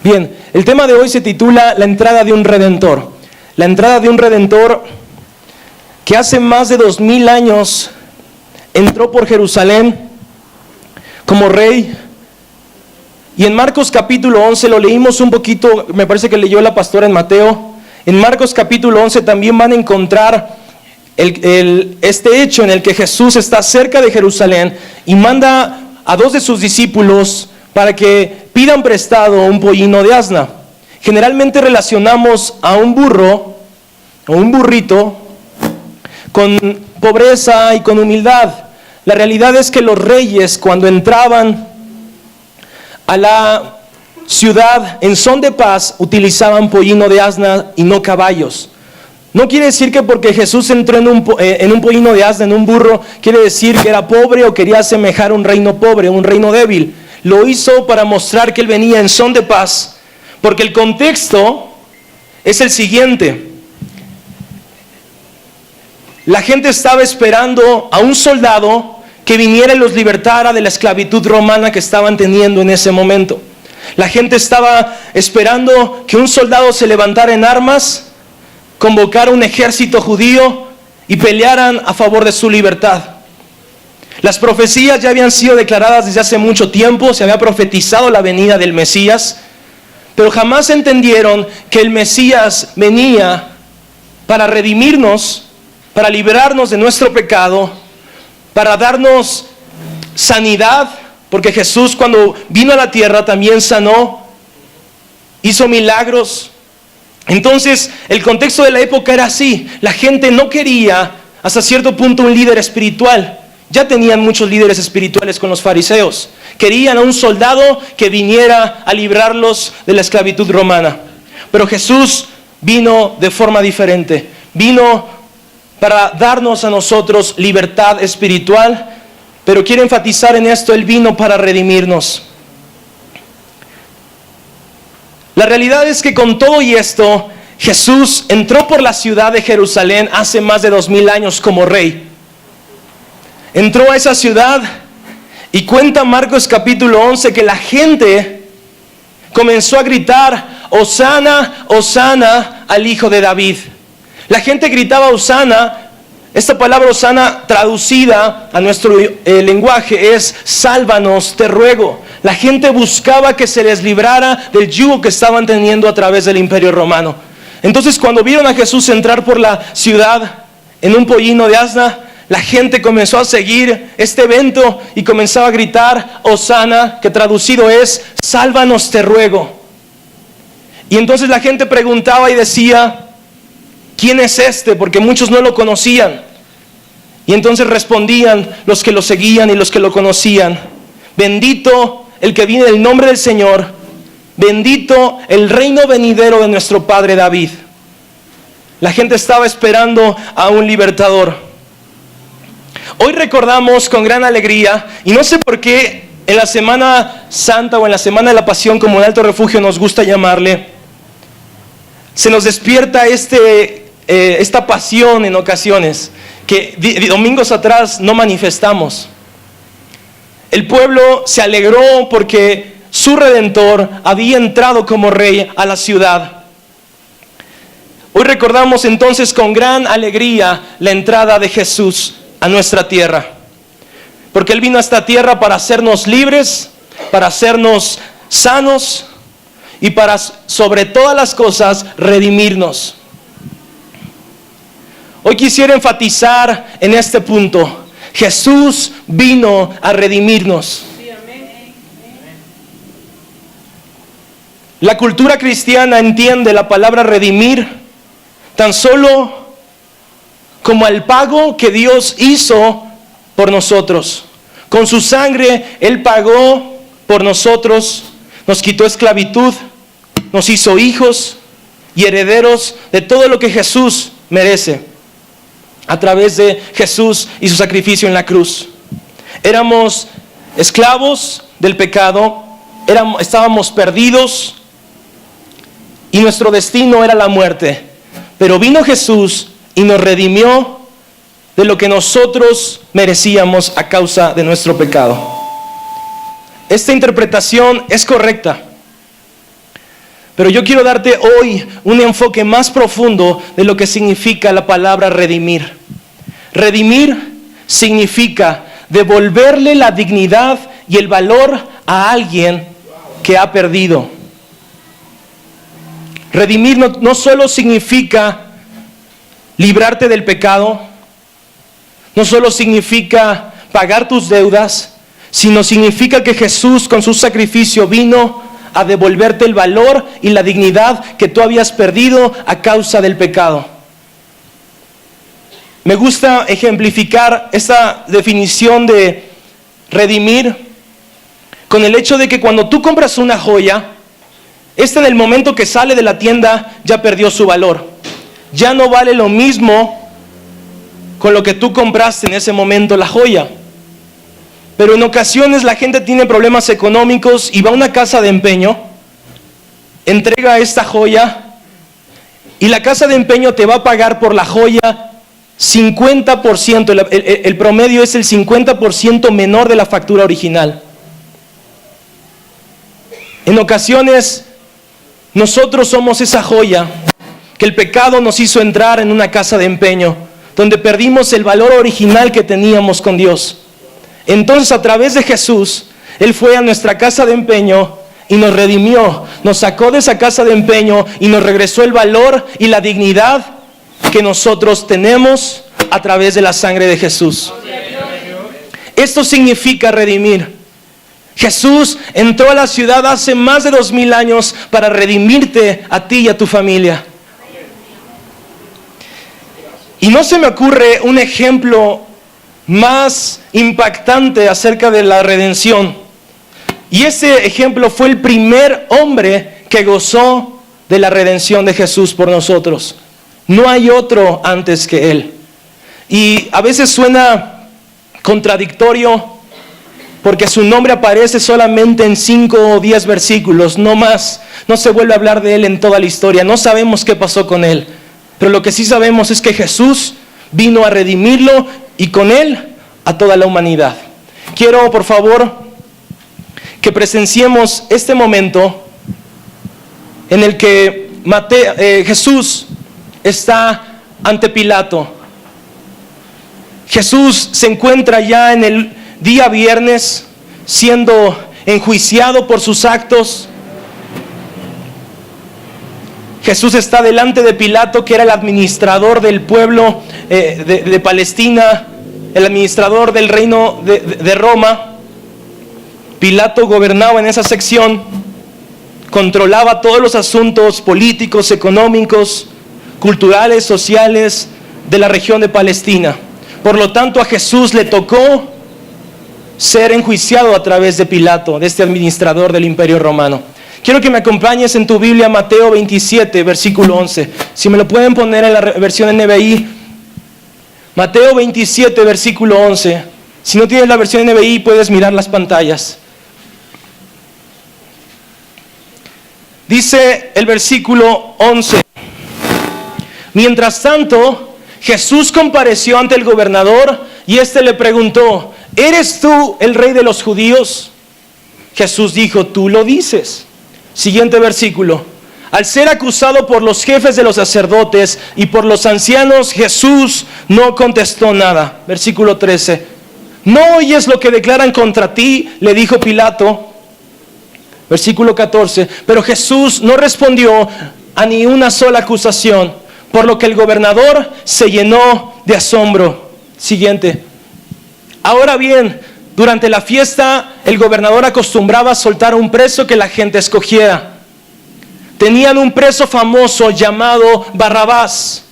Bien, el tema de hoy se titula La entrada de un Redentor. La entrada de un Redentor que hace más de 2000 años entró por Jerusalén como rey. Y en Marcos capítulo 11 lo leímos un poquito, me parece que leyó la pastora en Mateo. En Marcos capítulo 11 también van a encontrar este hecho en el que Jesús está cerca de Jerusalén y manda a 2 de sus discípulos para que pidan prestado un pollino de asna. Generalmente relacionamos a un burro o un burrito con pobreza y con humildad. La realidad es que los reyes, cuando entraban a la ciudad en son de paz, utilizaban pollino de asna y no caballos. No quiere decir que porque Jesús entró en un pollino de asna, en un burro, quiere decir que era pobre o quería asemejar un reino pobre, un reino débil. Lo hizo para mostrar que él venía en son de paz, porque el contexto es el siguiente. La gente estaba esperando a un soldado que viniera y los libertara de la esclavitud romana que estaban teniendo en ese momento. La gente estaba esperando que un soldado se levantara en armas, convocara un ejército judío y pelearan a favor de su libertad. Las profecías ya habían sido declaradas desde hace mucho tiempo, se había profetizado la venida del Mesías, pero jamás entendieron que el Mesías venía para redimirnos, para librarnos de nuestro pecado, para darnos sanidad, porque Jesús cuando vino a la tierra también sanó, hizo milagros. Entonces el contexto de la época era así. La gente no quería hasta cierto punto un líder espiritual. Ya tenían muchos líderes espirituales con los fariseos. Querían a un soldado que viniera a librarlos de la esclavitud romana. Pero Jesús vino de forma diferente. Vino para darnos a nosotros libertad espiritual. Pero quiero enfatizar en esto, Él vino para redimirnos. La realidad es que con todo y esto, Jesús entró por la ciudad de Jerusalén hace más de 2000 años como rey. Entró a esa ciudad y cuenta Marcos capítulo 11 que la gente comenzó a gritar, Hosana, Hosana al Hijo de David. La gente gritaba Hosana. Esta palabra Hosana traducida a nuestro lenguaje es sálvanos, te ruego. La gente buscaba que se les librara del yugo que estaban teniendo a través del Imperio Romano. Entonces cuando vieron a Jesús entrar por la ciudad en un pollino de asna, la gente comenzó a seguir este evento y comenzaba a gritar Hosana, que traducido es sálvanos, te ruego. Y entonces la gente preguntaba y decía, ¿quién es este? Porque muchos no lo conocían. Y entonces respondían los que lo seguían y los que lo conocían, bendito el que viene en el nombre del Señor, bendito el reino venidero de nuestro Padre David. La gente estaba esperando a un libertador. Hoy recordamos con gran alegría, y no sé por qué en la Semana Santa o en la Semana de la Pasión, como en Alto Refugio nos gusta llamarle, se nos despierta esta pasión en ocasiones que domingos atrás no manifestamos. El pueblo se alegró porque su Redentor había entrado como rey a la ciudad. Hoy recordamos entonces con gran alegría la entrada de Jesús a nuestra tierra, porque Él vino a esta tierra para hacernos libres, para hacernos sanos y para, sobre todas las cosas, redimirnos. Hoy quisiera enfatizar en este punto. Jesús vino a redimirnos. La cultura cristiana entiende la palabra redimir tan solo como el pago que Dios hizo por nosotros. Con su sangre Él pagó por nosotros, nos quitó esclavitud, nos hizo hijos y herederos de todo lo que Jesús merece a través de Jesús y su sacrificio en la cruz. Éramos esclavos del pecado, estábamos perdidos y nuestro destino era la muerte. Pero vino Jesús y nos redimió de lo que nosotros merecíamos a causa de nuestro pecado. Esta interpretación es correcta. Pero yo quiero darte hoy un enfoque más profundo de lo que significa la palabra redimir. Redimir significa devolverle la dignidad y el valor a alguien que ha perdido. Redimir no solo significa librarte del pecado, no solo significa pagar tus deudas, sino significa que Jesús con su sacrificio vino a devolverte el valor y la dignidad que tú habías perdido a causa del pecado. Me gusta ejemplificar esta definición de redimir con el hecho de que cuando tú compras una joya, esta en el momento que sale de la tienda ya perdió su valor. Ya no vale lo mismo con lo que tú compraste en ese momento la joya. Pero en ocasiones la gente tiene problemas económicos y va a una casa de empeño, entrega esta joya y la casa de empeño te va a pagar por la joya 50%, el promedio es el 50% menor de la factura original. En ocasiones nosotros somos esa joya que el pecado nos hizo entrar en una casa de empeño, donde perdimos el valor original que teníamos con Dios. Entonces a través de Jesús, Él fue a nuestra casa de empeño y nos redimió, nos sacó de esa casa de empeño y nos regresó el valor y la dignidad que nosotros tenemos a través de la sangre de Jesús. Esto significa redimir. Jesús entró a la ciudad hace más de 2000 años para redimirte a ti y a tu familia. Y no se me ocurre un ejemplo más impactante acerca de la redención. Y ese ejemplo fue el primer hombre que gozó de la redención de Jesús por nosotros. No hay otro antes que Él. Y a veces suena contradictorio porque su nombre aparece solamente en 5 o 10 versículos, no más. No se vuelve a hablar de Él en toda la historia. No sabemos qué pasó con Él. Pero lo que sí sabemos es que Jesús vino a redimirlo y con Él a toda la humanidad. Quiero, por favor, que presenciemos este momento en el que Jesús está ante Pilato. Jesús se encuentra ya en el día viernes siendo enjuiciado por sus actos. Jesús está delante de Pilato, que era el administrador del pueblo de Palestina, el administrador del reino de Roma. Pilato gobernaba en esa sección, controlaba todos los asuntos políticos, económicos, culturales, sociales de la región de Palestina. Por lo tanto, a Jesús le tocó ser enjuiciado a través de Pilato, de este administrador del Imperio Romano. Quiero que me acompañes en tu Biblia, Mateo 27, versículo 11. Si me lo pueden poner en la versión NBI. Mateo 27, versículo 11. Si no tienes la versión NBI, puedes mirar las pantallas. Dice el versículo 11. Mientras tanto, Jesús compareció ante el gobernador y éste le preguntó: ¿eres tú el rey de los judíos? Jesús dijo: tú lo dices. Siguiente versículo. Al ser acusado por los jefes de los sacerdotes y por los ancianos, Jesús no contestó nada. Versículo 13. ¿No oyes lo que declaran contra ti?, le dijo Pilato. Versículo 14. Pero Jesús no respondió a ni una sola acusación, por lo que el gobernador se llenó de asombro. Siguiente. Ahora bien, durante la fiesta, el gobernador acostumbraba a soltar a un preso que la gente escogiera. Tenían un preso famoso llamado Barrabás.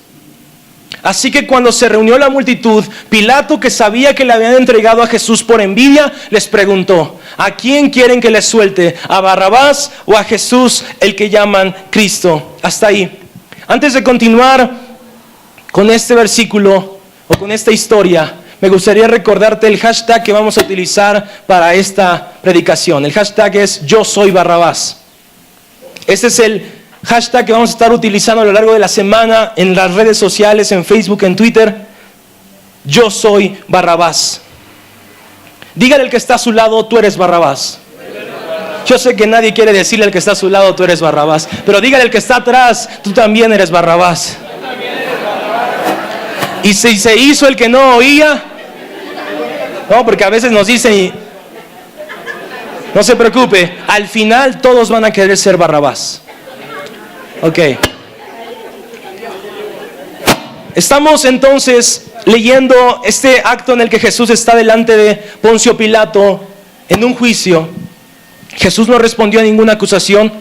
Así que cuando se reunió la multitud, Pilato, que sabía que le habían entregado a Jesús por envidia, les preguntó: ¿a quién quieren que les suelte? ¿A Barrabás o a Jesús, el que llaman Cristo? Hasta ahí. Antes de continuar con este versículo o con esta historia, me gustaría recordarte el hashtag que vamos a utilizar para esta predicación. El hashtag es Yo Soy Barrabás. Este es el hashtag que vamos a estar utilizando a lo largo de la semana en las redes sociales, en Facebook, en Twitter. Yo soy Barrabás. Dígale al que está a su lado: tú eres Barrabás. Yo sé que nadie quiere decirle al que está a su lado, tú eres Barrabás. Pero dígale al que está atrás, tú también eres Barrabás. Y si se hizo el que no oía, no, porque a veces nos dicen, no se preocupe, al final todos van a querer ser Barrabás. Ok. Estamos entonces leyendo este acto en el que Jesús está delante de Poncio Pilato en un juicio. Jesús no respondió a ninguna acusación.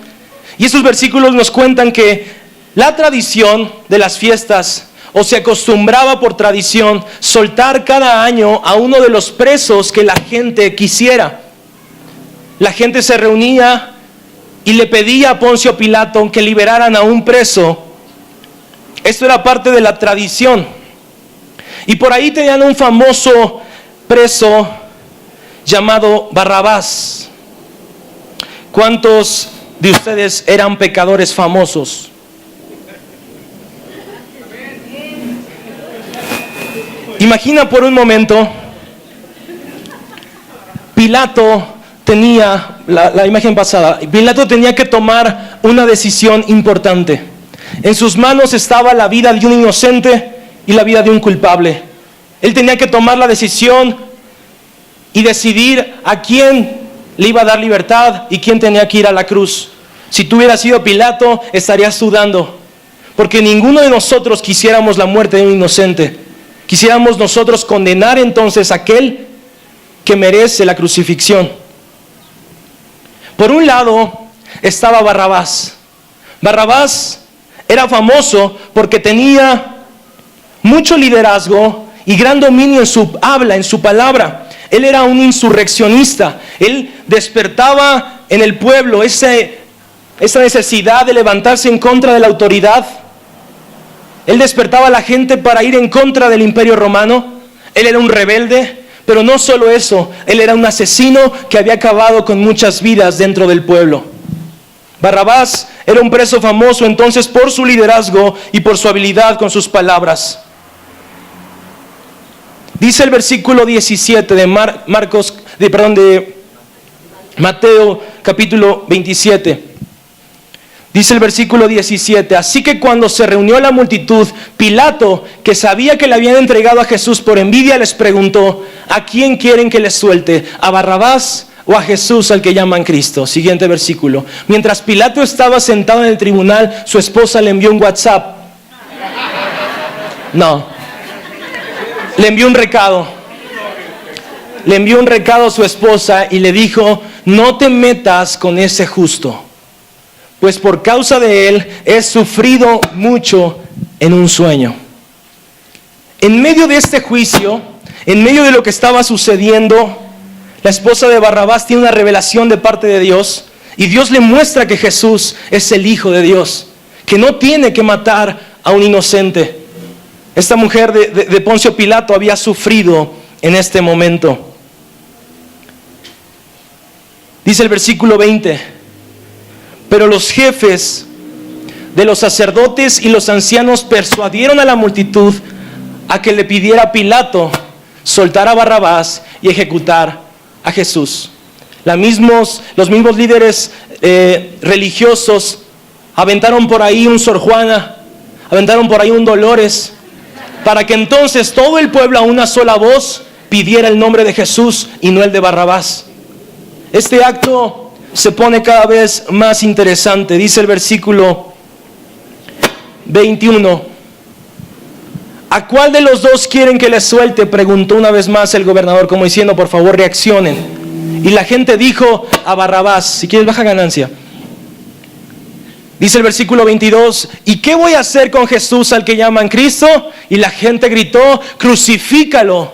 Y estos versículos nos cuentan que la tradición de las fiestas, o se acostumbraba por tradición soltar cada año a uno de los presos que la gente quisiera. La gente se reunía y le pedía a Poncio Pilato que liberaran a un preso. Esto era parte de la tradición. Y por ahí tenían un famoso preso llamado Barrabás. ¿Cuántos de ustedes eran pecadores famosos? Imagina por un momento, Pilato tenía, la imagen pasada, Pilato tenía que tomar una decisión importante. En sus manos estaba la vida de un inocente y la vida de un culpable. Él tenía que tomar la decisión y decidir a quién le iba a dar libertad y quién tenía que ir a la cruz. Si tú hubieras sido Pilato, estarías sudando, porque ninguno de nosotros quisiéramos la muerte de un inocente. Quisiéramos nosotros condenar entonces a aquel que merece la crucifixión. Por un lado estaba Barrabás. Barrabás era famoso porque tenía mucho liderazgo y gran dominio en su habla, en su palabra. Él era un insurreccionista. Él despertaba en el pueblo esa necesidad de levantarse en contra de la autoridad. Él despertaba a la gente para ir en contra del Imperio Romano. Él era un rebelde, pero no solo eso, él era un asesino que había acabado con muchas vidas dentro del pueblo. Barrabás era un preso famoso entonces por su liderazgo y por su habilidad con sus palabras. Dice el versículo 17 de Mateo capítulo 27. Dice el versículo 17, así que cuando se reunió la multitud, Pilato, que sabía que le habían entregado a Jesús por envidia, les preguntó, ¿a quién quieren que les suelte? ¿A Barrabás o a Jesús al que llaman Cristo? Siguiente versículo. Mientras Pilato estaba sentado en el tribunal, su esposa le envió un WhatsApp. No. Le envió un recado. Le envió un recado a su esposa y le dijo, no te metas con ese justo, pues por causa de él he sufrido mucho en un sueño. En medio de este juicio, en medio de lo que estaba sucediendo, la esposa de Barrabás tiene una revelación de parte de Dios y Dios le muestra que Jesús es el Hijo de Dios, que no tiene que matar a un inocente. Esta mujer de Poncio Pilato había sufrido en este momento. Dice el versículo 20, pero los jefes de los sacerdotes y los ancianos persuadieron a la multitud a que le pidiera a Pilato soltar a Barrabás y ejecutar a Jesús. Los mismos líderes religiosos aventaron por ahí un Sor Juana, aventaron por ahí un Dolores, para que entonces todo el pueblo a una sola voz pidiera el nombre de Jesús y no el de Barrabás. Este acto se pone cada vez más interesante. Dice el versículo 21. ¿A cuál de los dos quieren que les suelte?, preguntó una vez más el gobernador, como diciendo, por favor reaccionen. Y la gente dijo, a Barrabás. Si quieres, baja ganancia. Dice el versículo 22, ¿y qué voy a hacer con Jesús al que llaman Cristo? Y la gente gritó, crucifícalo.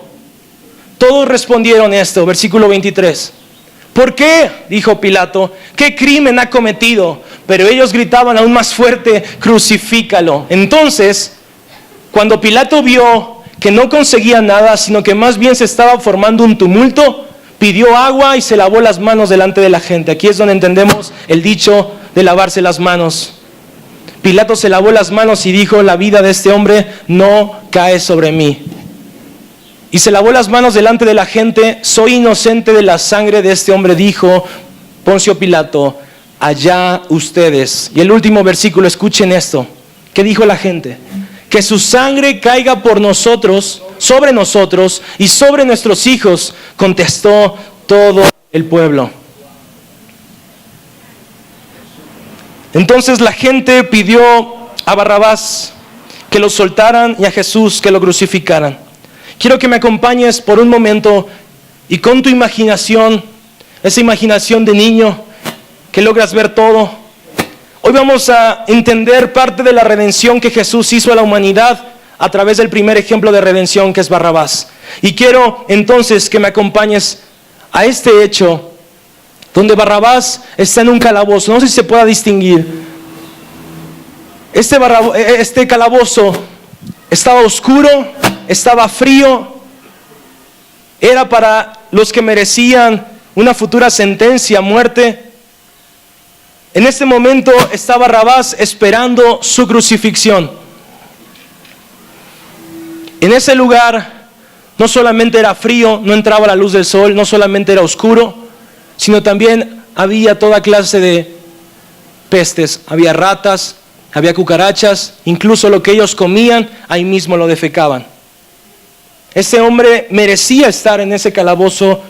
Todos respondieron esto. Versículo 23. ¿Por qué?, dijo Pilato, ¿qué crimen ha cometido? Pero ellos gritaban aún más fuerte, crucifícalo. Entonces, cuando Pilato vio que no conseguía nada, sino que más bien se estaba formando un tumulto, pidió agua y se lavó las manos delante de la gente. Aquí es donde entendemos el dicho de lavarse las manos. Pilato se lavó las manos y dijo, la vida de este hombre no cae sobre mí. Y se lavó las manos delante de la gente, soy inocente de la sangre de este hombre, dijo. Poncio Pilato, allá ustedes. Y el último versículo, escuchen esto. ¿Qué dijo la gente? Que su sangre caiga por nosotros, sobre nosotros y sobre nuestros hijos, contestó todo el pueblo. Entonces la gente pidió a Barrabás que lo soltaran y a Jesús que lo crucificaran. Quiero que me acompañes por un momento y con tu imaginación, esa imaginación de niño que logras ver todo. Hoy vamos a entender parte de la redención que Jesús hizo a la humanidad a través del primer ejemplo de redención, que es Barrabás. Y quiero entonces que me acompañes a este hecho donde Barrabás está en un calabozo. No sé si se pueda distinguir. Este calabozo estaba oscuro, estaba frío, era para los que merecían una futura sentencia, muerte. En este momento está Barrabás esperando su crucifixión. En ese lugar no solamente era frío, no entraba la luz del sol, no solamente era oscuro, sino también había toda clase de pestes. Había ratas, había cucarachas, incluso lo que ellos comían, ahí mismo lo defecaban. Ese hombre merecía estar en ese calabozo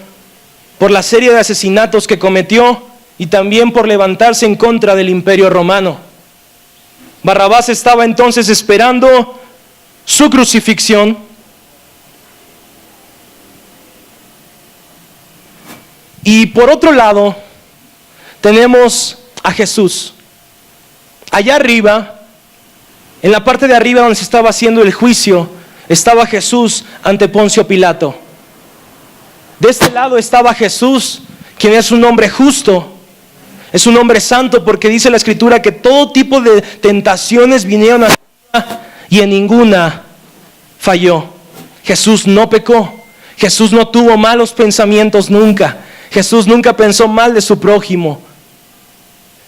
por la serie de asesinatos que cometió y también por levantarse en contra del Imperio Romano. Barrabás estaba entonces esperando su crucifixión. Y por otro lado, tenemos a Jesús. Allá arriba, en la parte de arriba donde se estaba haciendo el juicio, estaba Jesús ante Poncio Pilato. De este lado estaba Jesús, quien es un hombre justo, es un hombre santo, porque dice la Escritura que todo tipo de tentaciones vinieron a y en ninguna falló. Jesús no pecó, Jesús no tuvo malos pensamientos nunca, Jesús nunca pensó mal de su prójimo.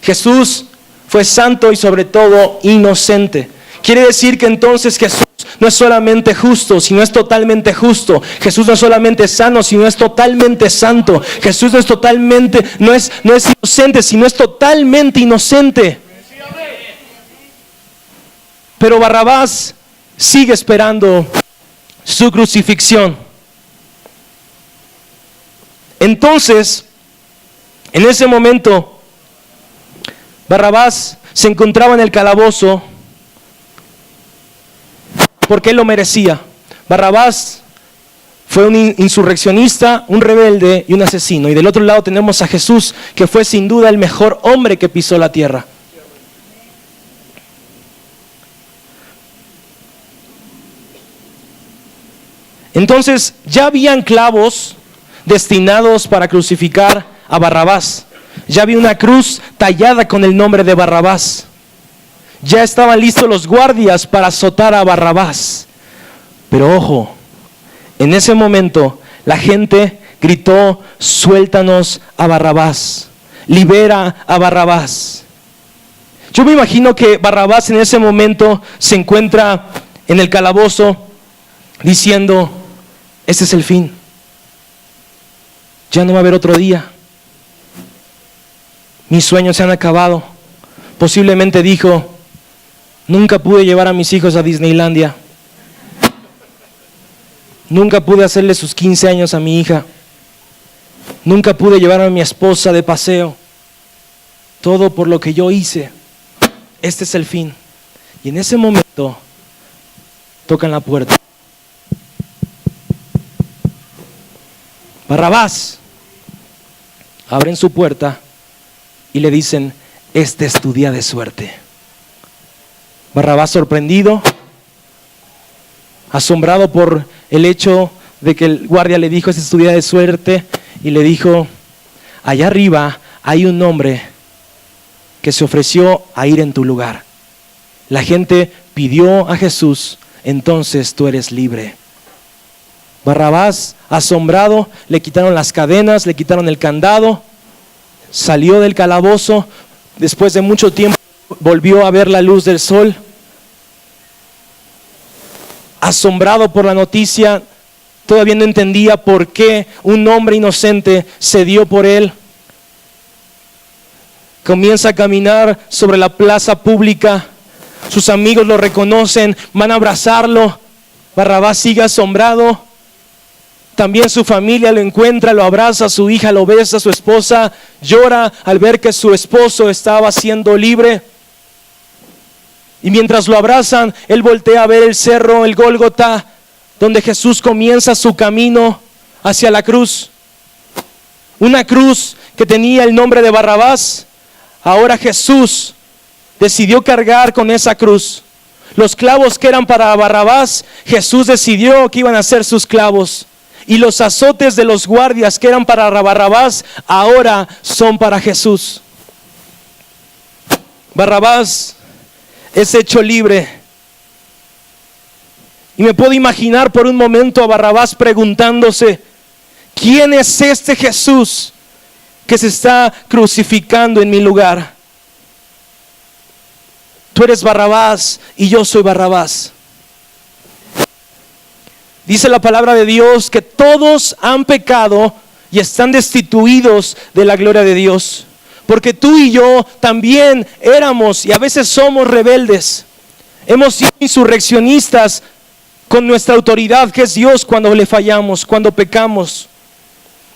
Jesús fue santo y sobre todo inocente. Quiere decir que entonces Jesús no es solamente justo, sino es totalmente justo. Jesús no es solamente sano, sino es totalmente santo. Jesús no es inocente, sino es totalmente inocente. Pero Barrabás sigue esperando su crucifixión. Entonces, en ese momento, Barrabás se encontraba en el calabozo porque él lo merecía. Barrabás fue un insurreccionista, un rebelde y un asesino. Y del otro lado tenemos a Jesús, que fue sin duda el mejor hombre que pisó la tierra. Entonces ya habían clavos destinados para crucificar a Barrabás. Ya había una cruz tallada con el nombre de Barrabás. Ya estaban listos los guardias para azotar a Barrabás. Pero ojo, en ese momento la gente gritó: suéltanos a Barrabás, libera a Barrabás. Yo me imagino que Barrabás en ese momento se encuentra en el calabozo diciendo: este es el fin, ya no va a haber otro día, mis sueños se han acabado. Posiblemente dijo: nunca pude llevar a mis hijos a Disneylandia, nunca pude hacerle sus 15 años a mi hija, nunca pude llevar a mi esposa de paseo, todo por lo que yo hice, este es el fin. Y en ese momento tocan la puerta. Barrabás. Abren su puerta y le dicen: este es tu día de suerte. Barrabás, sorprendido, asombrado por el hecho de que el guardia le dijo: este es tu día de suerte, y le dijo: allá arriba hay un hombre que se ofreció a ir en tu lugar. La gente pidió a Jesús, entonces tú eres libre. Barrabás, asombrado, le quitaron las cadenas, le quitaron el candado, salió del calabozo. Después de mucho tiempo volvió a ver la luz del sol. Asombrado por la noticia, todavía no entendía por qué un hombre inocente se dio por él. Comienza a caminar sobre la plaza pública. Sus amigos lo reconocen, van a abrazarlo. Barrabás sigue asombrado. También su familia lo encuentra, lo abraza, su hija lo besa, su esposa llora al ver que su esposo estaba siendo libre. Y mientras lo abrazan, él voltea a ver el cerro, el Gólgota, donde Jesús comienza su camino hacia la cruz. Una cruz que tenía el nombre de Barrabás. Ahora Jesús decidió cargar con esa cruz. Los clavos que eran para Barrabás, Jesús decidió que iban a ser sus clavos. Y los azotes de los guardias que eran para Barrabás, ahora son para Jesús. Barrabás es hecho libre. Y me puedo imaginar por un momento a Barrabás preguntándose: ¿quién es este Jesús que se está crucificando en mi lugar? Tú eres Barrabás y yo soy Barrabás. Dice la palabra de Dios que todos han pecado y están destituidos de la gloria de Dios. Porque tú y yo también éramos y a veces somos rebeldes. Hemos sido insurreccionistas con nuestra autoridad que es Dios cuando le fallamos, cuando pecamos.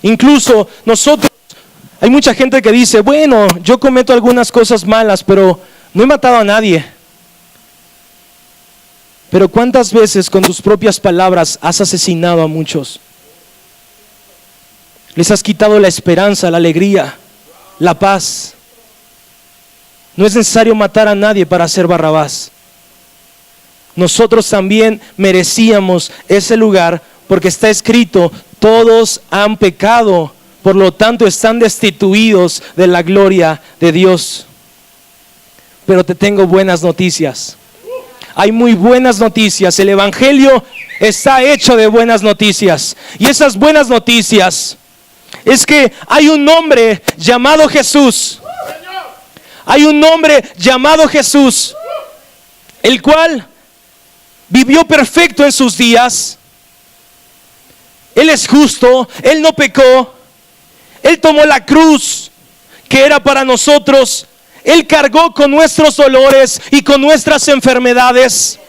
Incluso nosotros, hay mucha gente que dice: bueno, yo cometo algunas cosas malas, pero no he matado a nadie. Pero ¿cuántas veces con tus propias palabras has asesinado a muchos? Les has quitado la esperanza, la alegría, la paz. No es necesario matar a nadie para ser Barrabás. Nosotros también merecíamos ese lugar porque está escrito: todos han pecado, por lo tanto están destituidos de la gloria de Dios. Pero te tengo buenas noticias. Hay muy buenas noticias. El evangelio está hecho de buenas noticias. Y esas buenas noticias es que hay un hombre llamado Jesús. Hay un hombre llamado Jesús, el cual vivió perfecto en sus días. Él es justo, Él no pecó. Él tomó la cruz que era para nosotros. Él cargó con nuestros dolores y con nuestras enfermedades.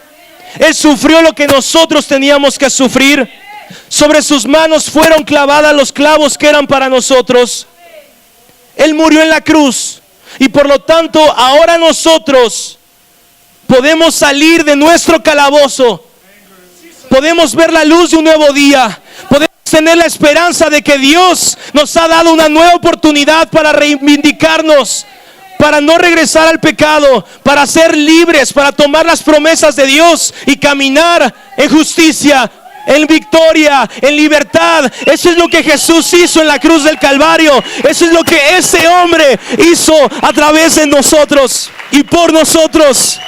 Él sufrió lo que nosotros teníamos que sufrir. Sobre sus manos fueron clavadas los clavos que eran para nosotros. Él murió en la cruz. Y por lo tanto ahora nosotros podemos salir de nuestro calabozo. Podemos ver la luz de un nuevo día. Podemos tener la esperanza de que Dios nos ha dado una nueva oportunidad para reivindicarnos, para no regresar al pecado, para ser libres, para tomar las promesas de Dios y caminar en justicia, en victoria, en libertad. Eso es lo que Jesús hizo en la cruz del Calvario. Eso es lo que ese hombre hizo a través de nosotros y por nosotros.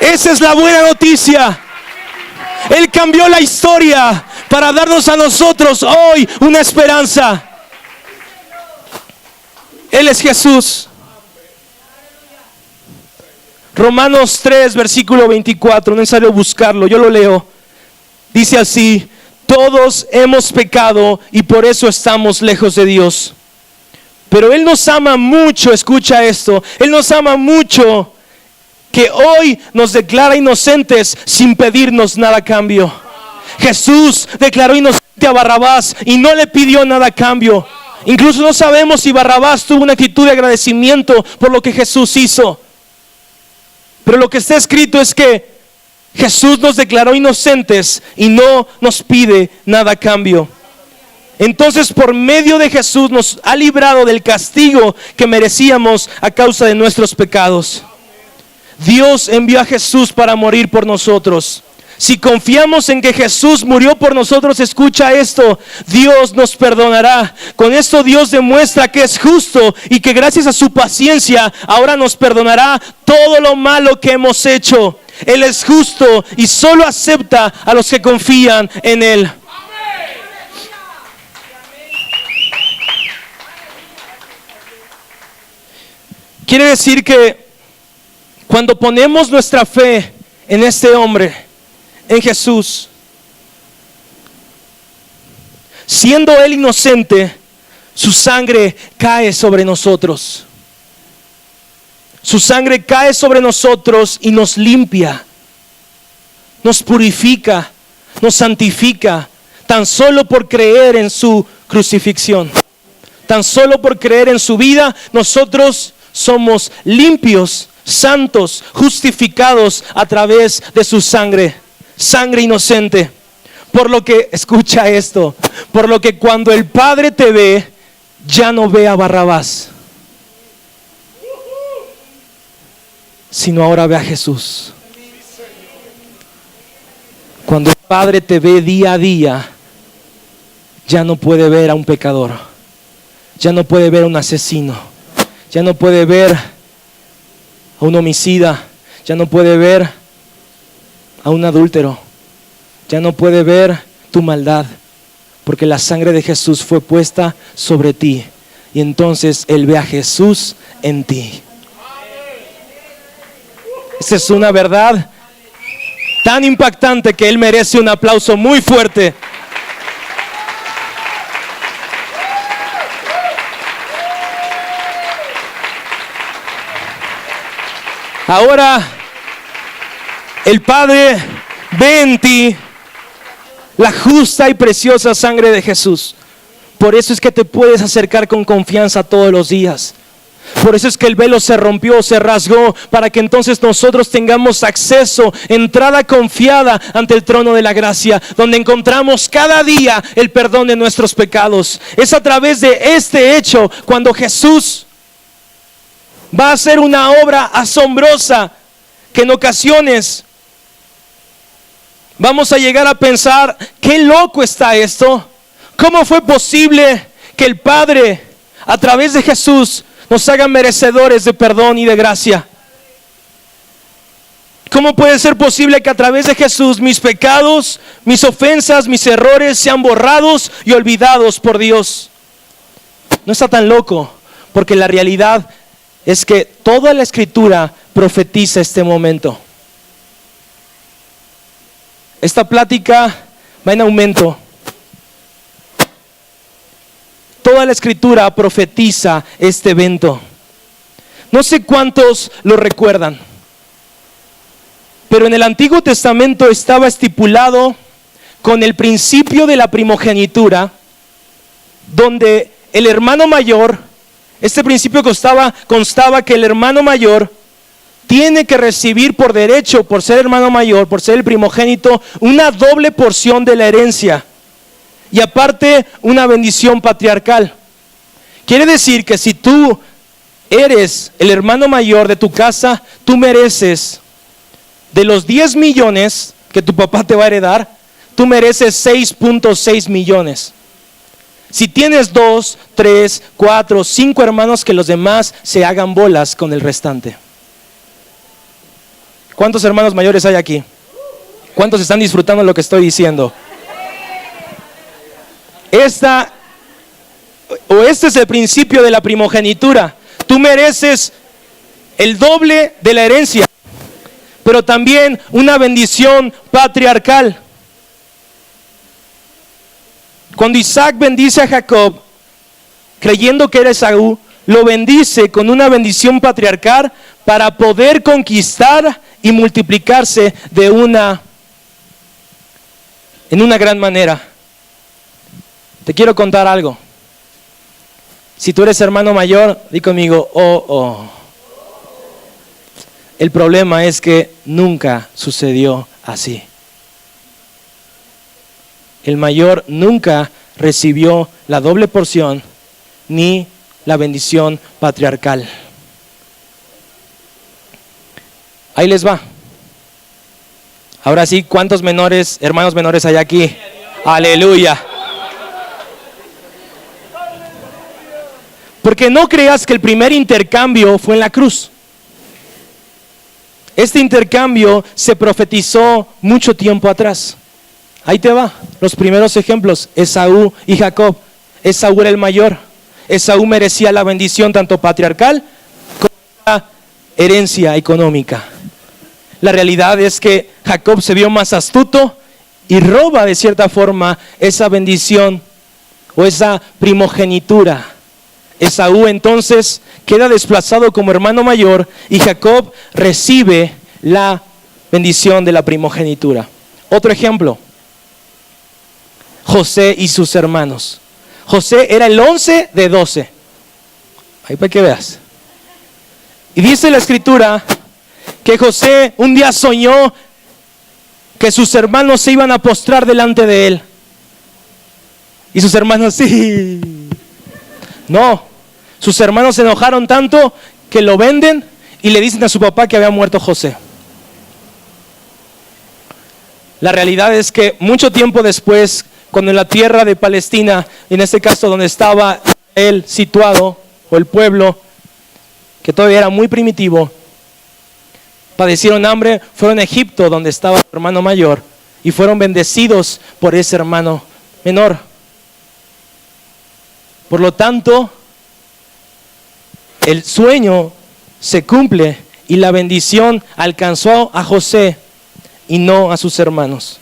Esa es la buena noticia. Él cambió la historia para darnos a nosotros hoy una esperanza. Él es Jesús. Romanos 3, versículo 24, no es necesario buscarlo, yo lo leo. Dice así: todos hemos pecado y por eso estamos lejos de Dios. Pero Él nos ama mucho, escucha esto, Él nos ama mucho, que hoy nos declara inocentes sin pedirnos nada a cambio. Jesús declaró inocente a Barrabás y no le pidió nada a cambio. Incluso no sabemos si Barrabás tuvo una actitud de agradecimiento por lo que Jesús hizo. Pero lo que está escrito es que Jesús nos declaró inocentes y no nos pide nada a cambio. Entonces, por medio de Jesús nos ha librado del castigo que merecíamos a causa de nuestros pecados. Dios envió a Jesús para morir por nosotros. Si confiamos en que Jesús murió por nosotros, escucha esto: Dios nos perdonará. Con esto Dios demuestra que es justo y que gracias a su paciencia ahora nos perdonará todo lo malo que hemos hecho. Él es justo y solo acepta a los que confían en Él. Quiere decir que cuando ponemos nuestra fe en este hombre, en Jesús, siendo Él inocente, su sangre cae sobre nosotros. Su sangre cae sobre nosotros y nos limpia, nos purifica, nos santifica, tan solo por creer en su crucifixión. Tan solo por creer en su vida, nosotros somos limpios, santos, justificados a través de su sangre, sangre inocente. Por lo que, escucha esto, por lo que cuando el Padre te ve, ya no ve a Barrabás, sino ahora ve a Jesús. Cuando el Padre te ve día a día, ya no puede ver a un pecador, ya no puede ver a un asesino, ya no puede ver a un homicida, ya no puede ver a un adúltero, ya no puede ver tu maldad, porque la sangre de Jesús fue puesta sobre ti, y entonces Él ve a Jesús en ti. Esa es una verdad tan impactante que Él merece un aplauso muy fuerte. Ahora el Padre ve en ti la justa y preciosa sangre de Jesús. Por eso es que te puedes acercar con confianza todos los días. Por eso es que el velo se rompió, se rasgó, para que entonces nosotros tengamos acceso, entrada confiada ante el trono de la gracia, donde encontramos cada día el perdón de nuestros pecados. Es a través de este hecho cuando Jesús va a hacer una obra asombrosa, que en ocasiones vamos a llegar a pensar: qué loco está esto. ¿Cómo fue posible que el Padre, a través de Jesús, nos haga merecedores de perdón y de gracia? ¿Cómo puede ser posible que a través de Jesús mis pecados, mis ofensas, mis errores sean borrados y olvidados por Dios? No está tan loco, porque la realidad es que toda la Escritura profetiza este momento. Esta plática va en aumento. Toda la Escritura profetiza este evento. No sé cuántos lo recuerdan, pero en el Antiguo Testamento estaba estipulado con el principio de la primogenitura, donde el hermano mayor, este principio constaba que el hermano mayor tiene que recibir por derecho, por ser hermano mayor, por ser el primogénito, una doble porción de la herencia. Y aparte, una bendición patriarcal. Quiere decir que si tú eres el hermano mayor de tu casa, tú mereces, de los 10 millones que tu papá te va a heredar, tú mereces 6.6 millones. Si tienes 2, 3, 4, 5 hermanos, que los demás se hagan bolas con el restante. ¿Cuántos hermanos mayores hay aquí? ¿Cuántos están disfrutando lo que estoy diciendo? Este es el principio de la primogenitura. Tú mereces el doble de la herencia, pero también una bendición patriarcal. Cuando Isaac bendice a Jacob, creyendo que era Esaú, lo bendice con una bendición patriarcal para poder conquistar y multiplicarse en una gran manera. Te quiero contar algo. Si tú eres hermano mayor, di conmigo, oh. El problema es que nunca sucedió así. El mayor nunca recibió la doble porción ni la bendición patriarcal. Ahí les va. Ahora sí, ¿cuántos hermanos menores hay aquí? Aleluya. Porque no creas que el primer intercambio fue en la cruz. Este intercambio se profetizó mucho tiempo atrás. Ahí te va, los primeros ejemplos: Esaú y Jacob. Esaú era el mayor. Esaú merecía la bendición tanto patriarcal como la herencia económica. La realidad es que Jacob se vio más astuto y roba de cierta forma esa bendición o esa primogenitura. Esaú entonces queda desplazado como hermano mayor y Jacob recibe la bendición de la primogenitura. Otro ejemplo, José y sus hermanos. José era el 11 de 12. Ahí para que veas. Y dice la escritura que José un día soñó que sus hermanos se iban a postrar delante de él. Y sus hermanos, sí. No, sus hermanos se enojaron tanto que lo venden y le dicen a su papá que había muerto José. La realidad es que mucho tiempo después, cuando en la tierra de Palestina, en este caso donde estaba él situado, o el pueblo, que todavía era muy primitivo, padecieron hambre, fueron a Egipto donde estaba su hermano mayor y fueron bendecidos por ese hermano menor. Por lo tanto, el sueño se cumple y la bendición alcanzó a José y no a sus hermanos.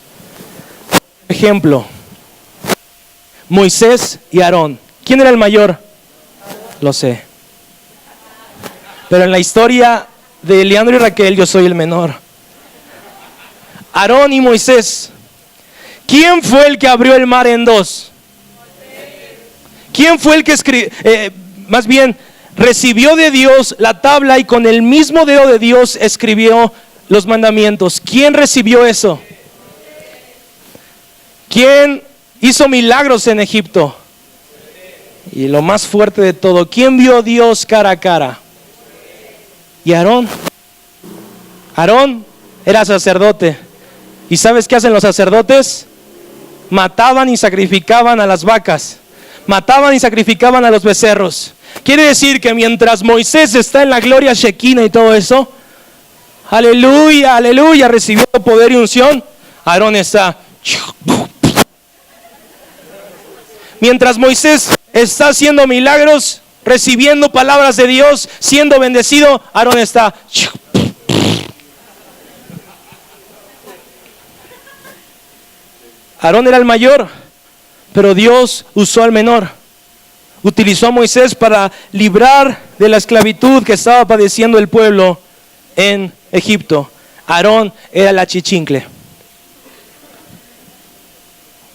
Por ejemplo, Moisés y Aarón. ¿Quién era el mayor? Lo sé. Pero en la historia de Leandro y Raquel yo soy el menor. Aarón y Moisés. ¿Quién fue el que abrió el mar en dos? ¿Quién fue el que recibió de Dios la tabla y con el mismo dedo de Dios escribió los mandamientos? ¿Quién recibió eso? ¿Quién hizo milagros en Egipto? Y lo más fuerte de todo, ¿quién vio a Dios cara a cara? Y Aarón. Aarón era sacerdote. ¿Y sabes qué hacen los sacerdotes? Mataban y sacrificaban a las vacas. Mataban y sacrificaban a los becerros. Quiere decir que mientras Moisés está en la gloria Shekinah y todo eso, aleluya, aleluya, recibiendo poder y unción, Aarón está. Mientras Moisés está haciendo milagros, recibiendo palabras de Dios, siendo bendecido, Aarón está. Aarón era el mayor, pero Dios usó al menor. Utilizó a Moisés para librar de la esclavitud que estaba padeciendo el pueblo en Egipto. Aarón era la chichincle.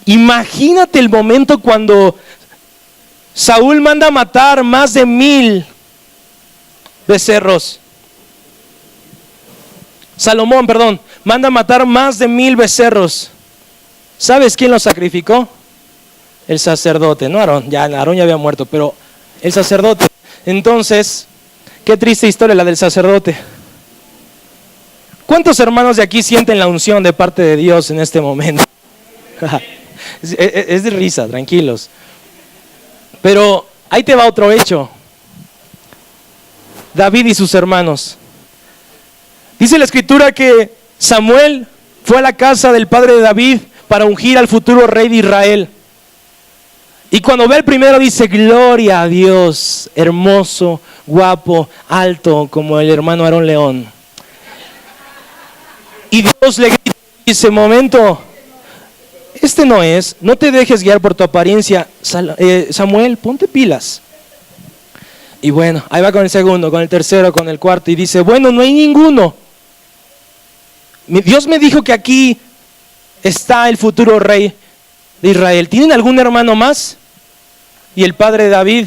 Imagínate el momento cuando Saúl manda matar más de 1000 becerros. Salomón, manda matar más de 1000 becerros. ¿Sabes quién los sacrificó? El sacerdote, no Aarón, Aarón ya había muerto, pero el sacerdote. Entonces, qué triste historia la del sacerdote. ¿Cuántos hermanos de aquí sienten la unción de parte de Dios en este momento? Es de risa, tranquilos. Pero ahí te va otro hecho. David y sus hermanos. Dice la escritura que Samuel fue a la casa del padre de David para ungir al futuro rey de Israel. Y cuando ve al primero dice, gloria a Dios, hermoso, guapo, alto, como el hermano Aarón León. Y Dios le grita, dice, momento, este no es, no te dejes guiar por tu apariencia, Samuel, ponte pilas. Y bueno, ahí va con el segundo, con el tercero, con el cuarto, y dice, bueno, no hay ninguno. Dios me dijo que aquí está el futuro rey de Israel. ¿Tienen algún hermano más? Y el padre de David,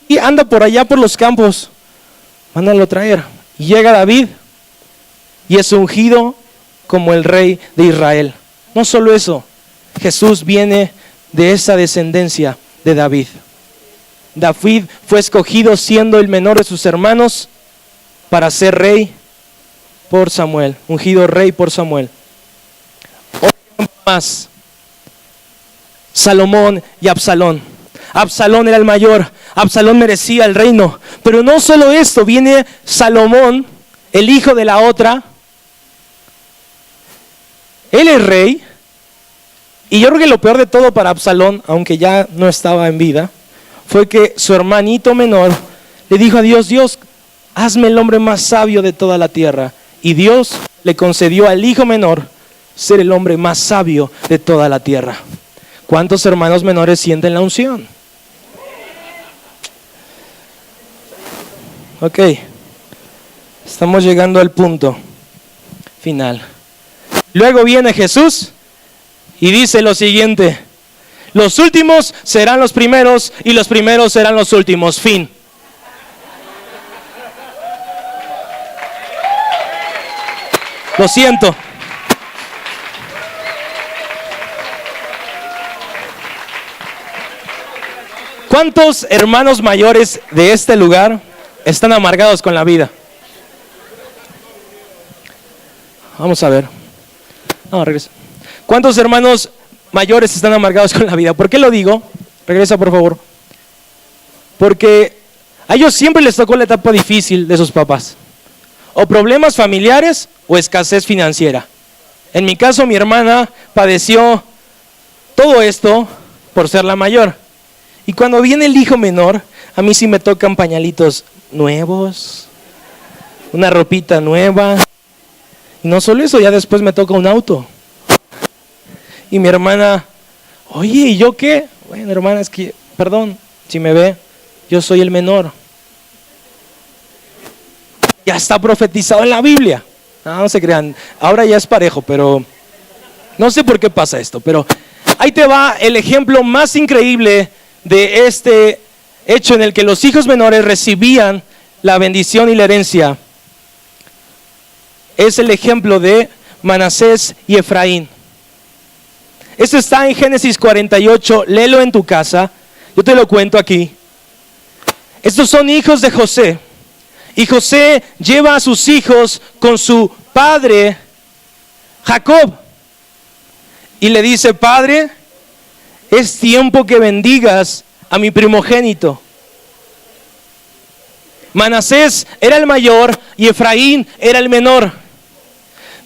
y anda por allá por los campos, mándalo traer. Y llega David y es ungido como el rey de Israel. No solo eso, Jesús viene de esa descendencia de David. David fue escogido siendo el menor de sus hermanos para ser rey por Samuel, ungido rey por Samuel. Otro ejemplo más, Salomón y Absalón. Absalón era el mayor, Absalón merecía el reino, pero no solo esto, viene Salomón, el hijo de la otra, él es rey, y yo creo que lo peor de todo para Absalón, aunque ya no estaba en vida, fue que su hermanito menor le dijo a Dios, Dios, hazme el hombre más sabio de toda la tierra, y Dios le concedió al hijo menor ser el hombre más sabio de toda la tierra. ¿Cuántos hermanos menores sienten la unción? Ok, estamos llegando al punto final. Luego viene Jesús y dice lo siguiente: los últimos serán los primeros y los primeros serán los últimos. Fin. Lo siento. ¿Cuántos hermanos mayores de este lugar están amargados con la vida? Vamos a ver. No, regresa. ¿Cuántos hermanos mayores están amargados con la vida? ¿Por qué lo digo? Regresa, por favor. Porque a ellos siempre les tocó la etapa difícil de sus papás. O problemas familiares o escasez financiera. En mi caso, mi hermana padeció todo esto por ser la mayor. Y cuando viene el hijo menor, a mí sí me tocan pañalitos nuevos, una ropita nueva. Y no solo eso, ya después me toca un auto. Y mi hermana, oye, ¿y yo qué? Bueno, hermana, es que, perdón, si me ve, yo soy el menor. Ya está profetizado en la Biblia. No se crean, ahora ya es parejo, pero no sé por qué pasa esto. Pero ahí te va el ejemplo más increíble de este hecho en el que los hijos menores recibían la bendición y la herencia. Es el ejemplo de Manasés y Efraín. Esto está en Génesis 48, léelo en tu casa, yo te lo cuento aquí. Estos son hijos de José, y José lleva a sus hijos con su padre Jacob, y le dice: Padre, es tiempo que bendigas a mi primogénito. Manasés era el mayor y Efraín era el menor.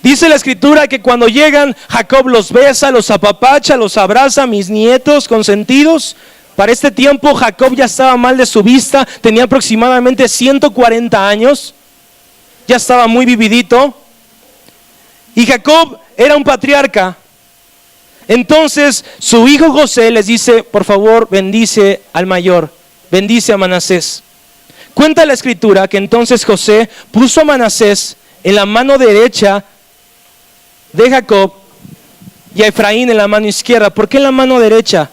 Dice la escritura que cuando llegan, Jacob los besa, los apapacha, los abraza, mis nietos consentidos. Para este tiempo Jacob ya estaba mal de su vista, tenía aproximadamente 140 años, ya estaba muy vividito. Y Jacob era un patriarca. Entonces su hijo José les dice: por favor, bendice al mayor, bendice a Manasés. Cuenta la escritura que entonces José puso a Manasés en la mano derecha de Jacob y a Efraín en la mano izquierda. ¿Por qué en la mano derecha?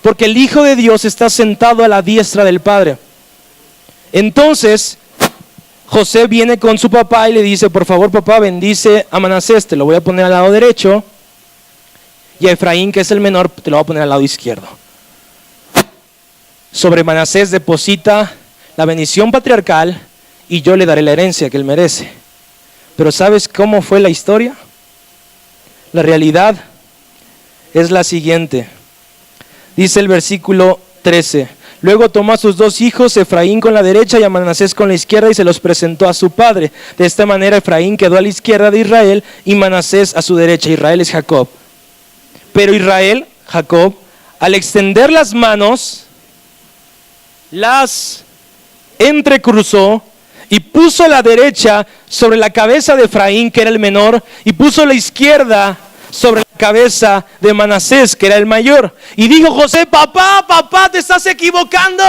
Porque el Hijo de Dios está sentado a la diestra del Padre. Entonces José viene con su papá y le dice: por favor, papá, bendice a Manasés, te lo voy a poner al lado derecho, y a Efraín, que es el menor, te lo voy a poner al lado izquierdo. Sobre Manasés deposita la bendición patriarcal y yo le daré la herencia que él merece. Pero ¿sabes cómo fue la historia? La realidad es la siguiente. Dice el versículo 13: luego tomó a sus dos hijos, Efraín con la derecha y a Manasés con la izquierda, y se los presentó a su padre. De esta manera Efraín quedó a la izquierda de Israel y Manasés a su derecha. Israel es Jacob. Pero Israel, Jacob, al extender las manos, las entrecruzó y puso la derecha sobre la cabeza de Efraín, que era el menor, y puso la izquierda sobre la cabeza de Manasés, que era el mayor. Y dijo José: papá, te estás equivocando.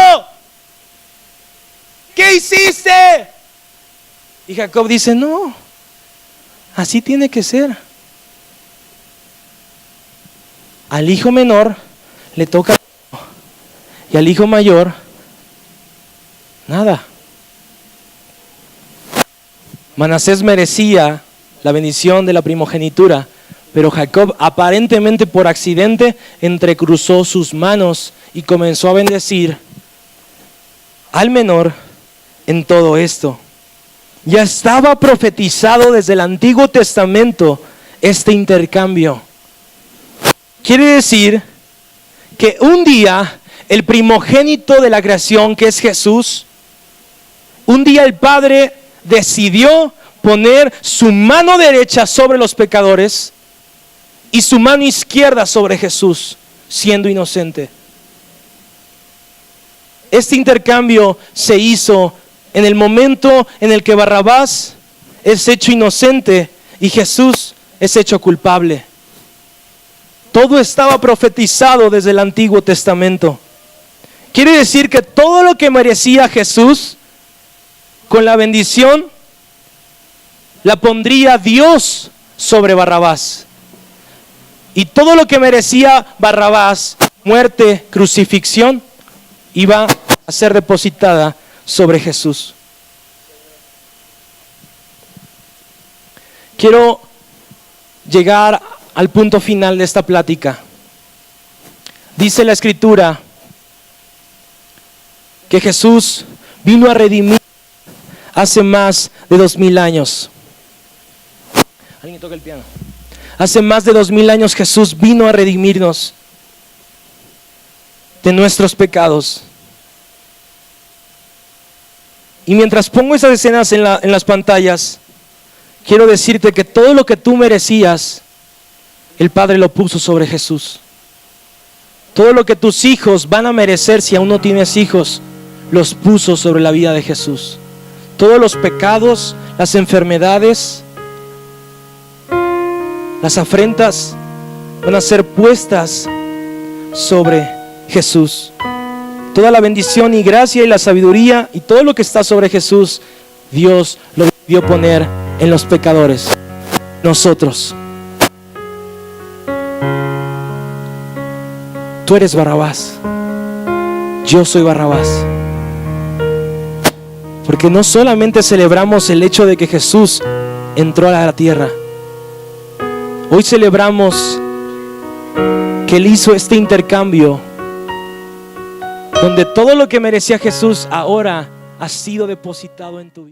¿Qué hiciste? Y Jacob dice: no, así tiene que ser. Al hijo menor le toca y al hijo mayor nada. Manasés merecía la bendición de la primogenitura, pero Jacob, aparentemente por accidente, entrecruzó sus manos y comenzó a bendecir al menor en todo esto. Ya estaba profetizado desde el Antiguo Testamento este intercambio. Quiere decir que un día el primogénito de la creación, que es Jesús, un día el Padre decidió poner su mano derecha sobre los pecadores y su mano izquierda sobre Jesús, siendo inocente. Este intercambio se hizo en el momento en el que Barrabás es hecho inocente y Jesús es hecho culpable. Todo estaba profetizado desde el Antiguo Testamento. Quiere decir que todo lo que merecía Jesús, con la bendición, la pondría Dios sobre Barrabás. Y todo lo que merecía Barrabás, muerte, crucifixión, iba a ser depositada sobre Jesús. Quiero llegar al punto final de esta plática. Dice la Escritura que Jesús vino a redimir hace más de 2000 años. ¿Alguien toca el piano? Hace más de 2000 años Jesús vino a redimirnos de nuestros pecados. Y mientras pongo esas escenas en las pantallas, quiero decirte que todo lo que tú merecías, el Padre lo puso sobre Jesús. Todo lo que tus hijos van a merecer si aún no tienes hijos, los puso sobre la vida de Jesús. Todos los pecados, las enfermedades, las afrentas van a ser puestas sobre Jesús. Toda la bendición y gracia y la sabiduría y todo lo que está sobre Jesús, Dios lo debió poner en los pecadores, nosotros. Tú eres Barrabás, yo soy Barrabás. Porque no solamente celebramos el hecho de que Jesús entró a la tierra, hoy celebramos que Él hizo este intercambio donde todo lo que merecía Jesús ahora ha sido depositado en tu vida.